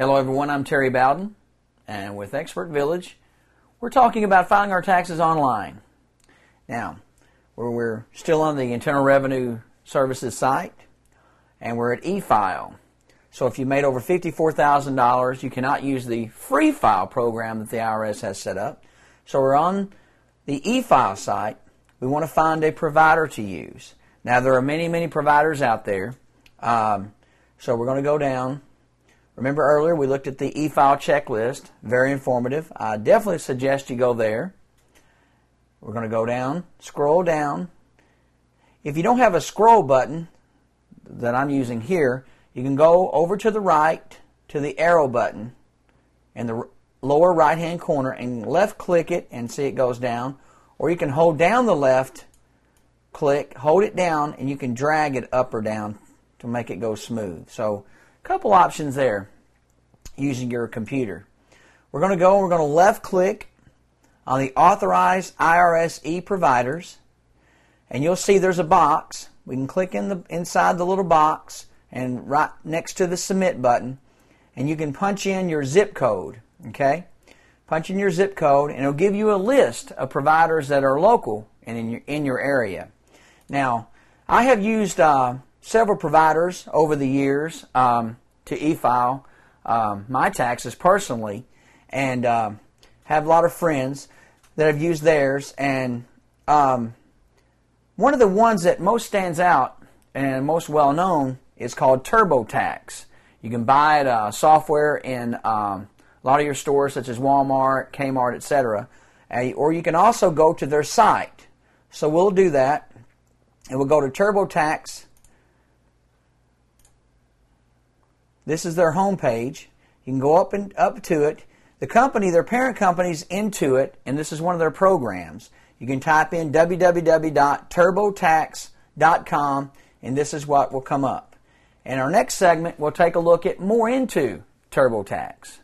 Hello everyone, I'm Terry Bowden, and with Expert Village, we're talking about filing our taxes online. Now, we're still on the Internal Revenue Services site, and we're at EFile. So if you made over $54,000, you cannot use the free file program that the IRS has set up. So we're on the EFile site. We want to find a provider to use. Now, there are many providers out there. So we're going to go down. Remember earlier we looked at the EFile checklist, very informative. I definitely suggest you go there. We're going to go down, scroll down. If you don't have a scroll button that I'm using here, you can go over to the right to the arrow button in the lower right hand corner and left click it and see it goes down. Or you can hold down the left click, hold it down, and you can drag it up or down to make it go smooth. So a couple options there using your computer. We're going to left click on the Authorized IRS Providers, and you'll see there's a box. We can click inside the little box and right next to the submit button, and you can punch in your zip code. Okay, punch in your zip code, and it'll give you a list of providers that are local and in your area. Now, I have used several providers over the years to e-file my taxes personally, and have a lot of friends that have used theirs. And one of the ones that most stands out and most well known is called TurboTax. You can buy it software in a lot of your stores such as Walmart, Kmart, etc. Or you can also go to their site. So we'll do that, and we'll go to TurboTax. This is their home page. You can go up to it. The company, their parent company's Intuit, and this is one of their programs. You can type in www.turbotax.com, and this is what will come up. In our next segment, we'll take a look at more into TurboTax.